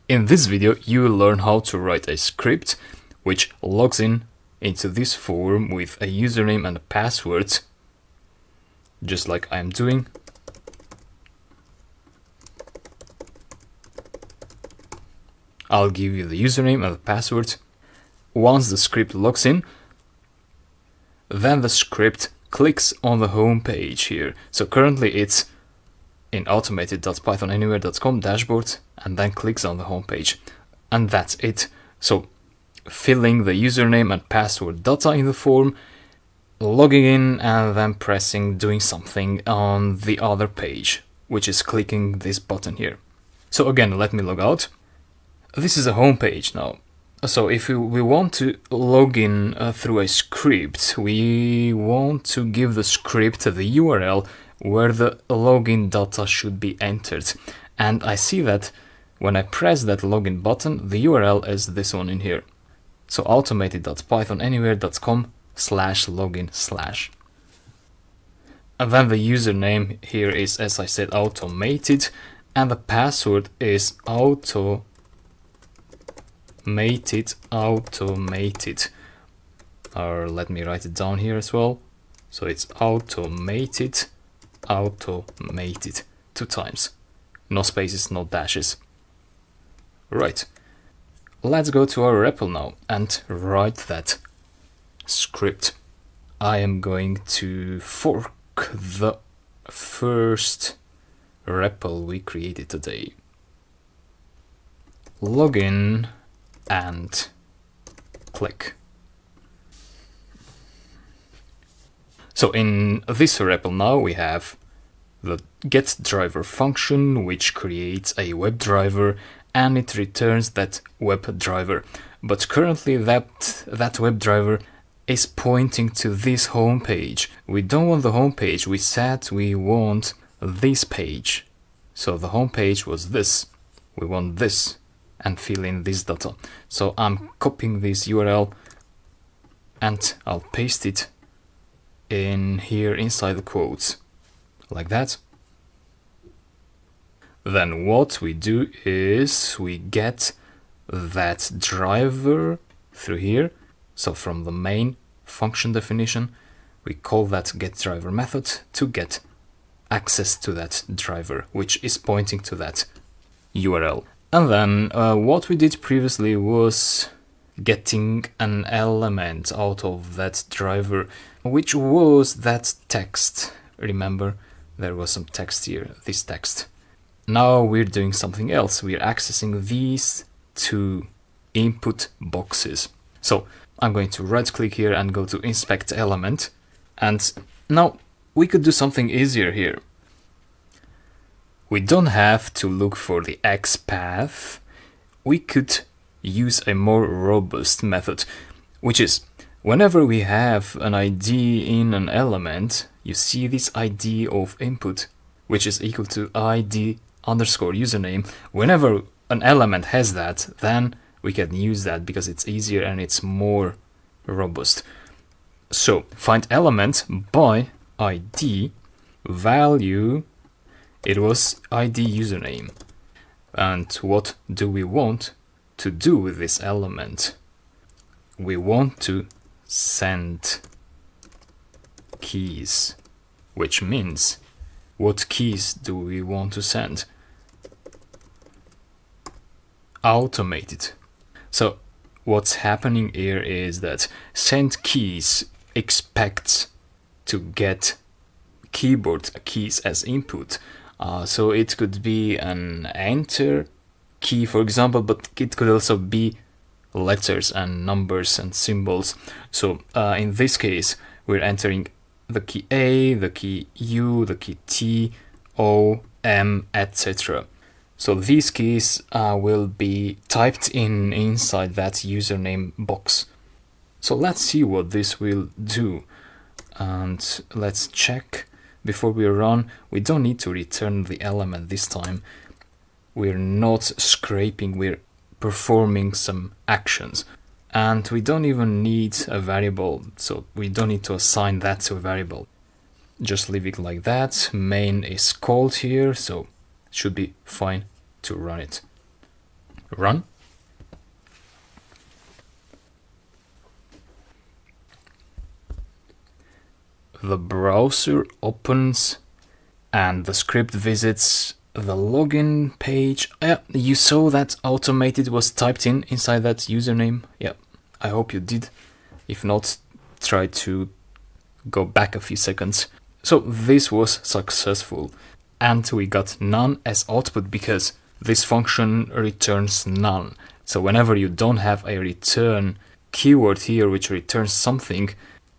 In this video, you will learn how to write a script which logs in into this form with a username and a password, just like I'm doing. I'll give you the username and the password. Once the script logs in, then the script clicks on the home page here. So currently it's in automated.pythonanywhere.com dashboard and then clicks on the home page. And that's it. So filling the username and password data in the form, logging in, and then doing something on the other page, which is clicking this button here. So again, let me log out. This is a home page now. So if we want to log in through a script, we want to give the script the URL where the login data should be entered. And I see that when I press that login button, the URL is this one in here. So automated.pythonanywhere.com/login/. And then the username here is, as I said, automated, and the password is automated. Or let me write it down here as well. So it's automated 2 times. No spaces, no dashes. Right. Let's go to our REPL now and write that script. I am going to fork the first REPL we created today. Login and click. So in this REPL now we have the getDriver function, which creates a WebDriver and it returns that WebDriver. But currently that WebDriver is pointing to this home page. We don't want the home page. We said we want this page. So the home page was this. We want this and fill in this data. So I'm copying this URL and I'll paste it in here inside the quotes, like that. Then what we do is we get that driver through here. So from the main function definition, we call that getDriver method to get access to that driver, which is pointing to that URL. And then what we did previously was getting an element out of that driver, which was that text. Remember, there was some text here, this text. Now we're doing something else. We're accessing these 2 input boxes. So I'm going to right click here and go to inspect element. And now we could do something easier here. We don't have to look for the XPath. We could use a more robust method, which is whenever we have an ID in an element, you see this ID of input, which is equal to ID underscore username. Whenever an element has that, then we can use that because it's easier and it's more robust. So find element by ID value. It was ID username. And what do we want to do with this element? We want to send keys, which means what keys do we want to send? Automated. So what's happening here is that send keys expects to get keyboard keys as input. So it could be an enter key, for example, but it could also be letters and numbers and symbols. So in this case, we're entering the key A, the key U, the key T, O, M, etc. So these keys will be typed inside that username box. So let's see what this will do. And let's check before we run. We don't need to return the element this time. We're not scraping, we're performing some actions. And we don't even need a variable, so we don't need to assign that to a variable. Just leave it like that. Main is called here, so it should be fine to run it. Run. The browser opens and the script visits the login page. You saw that automated was typed in inside that username. Yeah, I hope you did. If not, try to go back a few seconds. So this was successful, and we got none as output because this function returns none. So whenever you don't have a return keyword here which returns something,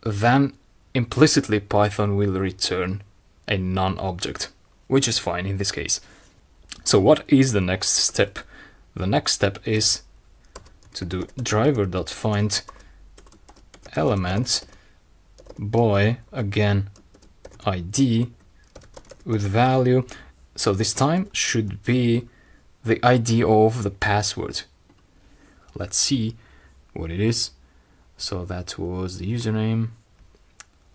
then implicitly Python will return a none object, which is fine in this case. So what is the next step? The next step is to do driver.find element boy, again ID with value. So this time should be the ID of the password. Let's see what it is. So that was the username.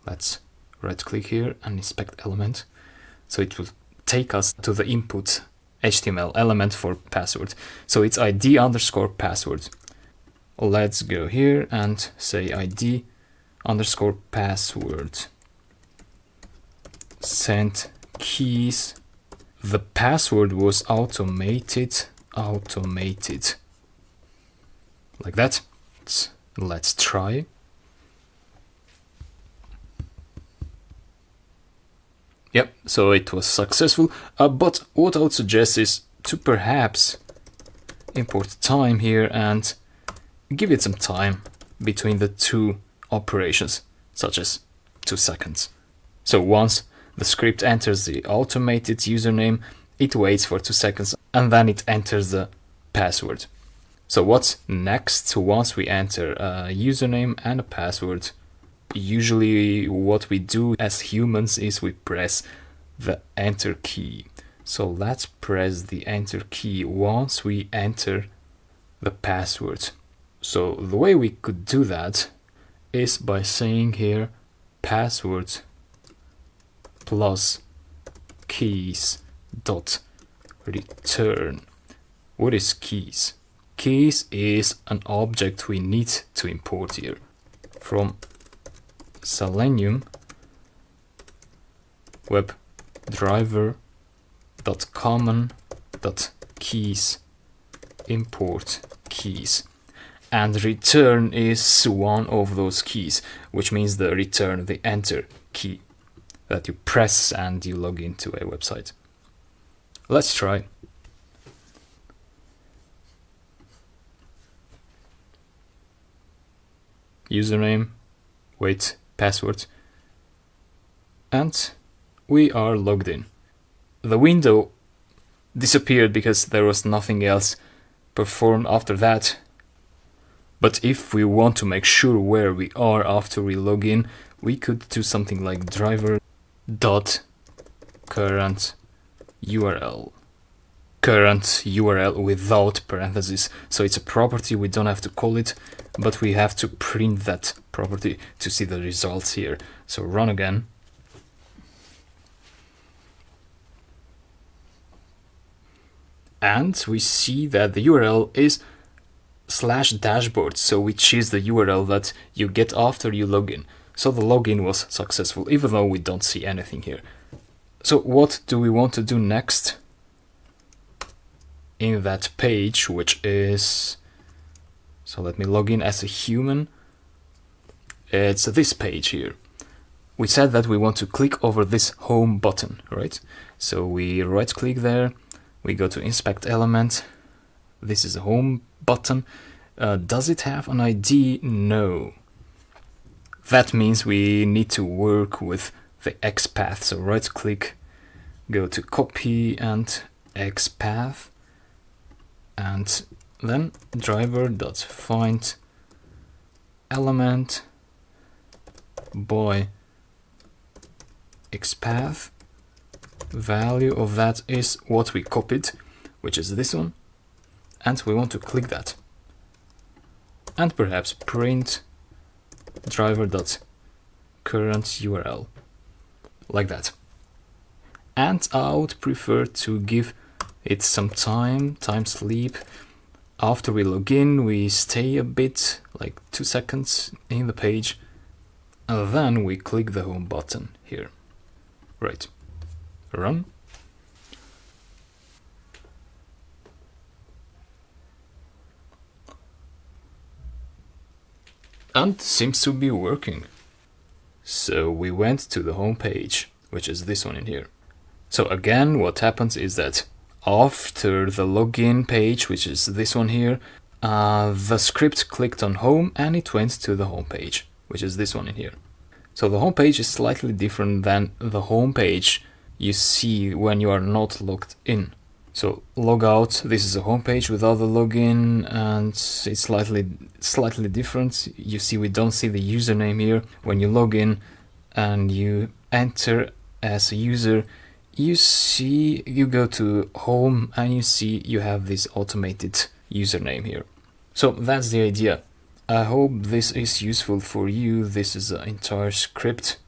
Let's right click here and inspect element. So it will take us to the input HTML element for password. So it's ID underscore password. Let's go here and say ID underscore password. Send keys. The password was automated. Like that. Let's try. Yep, so it was successful, but what I would suggest is to perhaps import time here and give it some time between the two operations, such as 2 seconds. So once the script enters the automated username, it waits for 2 seconds and then it enters the password. So what's next once we enter a username and a password? Usually what we do as humans is we press the enter key. So let's press the enter key once we enter the password. So the way we could do that is by saying here password plus keys dot return. What is keys? Keys is an object we need to import here from Selenium webdriver.common.keys import keys, and return is one of those keys, which means the return, the enter key that you press and you log into a website. Let's try. Username, wait, password, and we are logged in. The window disappeared because there was nothing else performed after that. But if we want to make sure where we are after we log in, we could do something like driver.current URL. Current URL without parentheses. So it's a property, we don't have to call it, but we have to print that property to see the results here. So run again. And we see that the URL is /dashboard, so which is the URL that you get after you log in. So the login was successful, even though we don't see anything here. So what do we want to do next in that page, which is, so let me log in as a human. It's this page here. We said that we want to click over this home button, right? So we right click there, we go to inspect element. This is a home button. Does it have an ID? No. That means we need to work with the XPath. So right click, go to copy and XPath, and then driver.find element boy XPath. Value of that is what we copied, which is this one, and we want to click that, and perhaps print driver.current URL like that. And I would prefer to give it some time sleep. After we log in, we stay a bit, like 2 seconds in the page, and then we click the home button here. Right, run. And seems to be working. So we went to the home page, which is this one in here. So again, what happens is that after the login page, which is this one here, the script clicked on home and it went to the home page, which is this one in here. So the home page is slightly different than the home page you see when you are not logged in. So log out, this is a home page without the login, and it's slightly different. You see, we don't see the username here. When you log in and you enter as a user, you go to home and you see you have this automated username here. So that's the idea. I hope this is useful for you. This is an entire script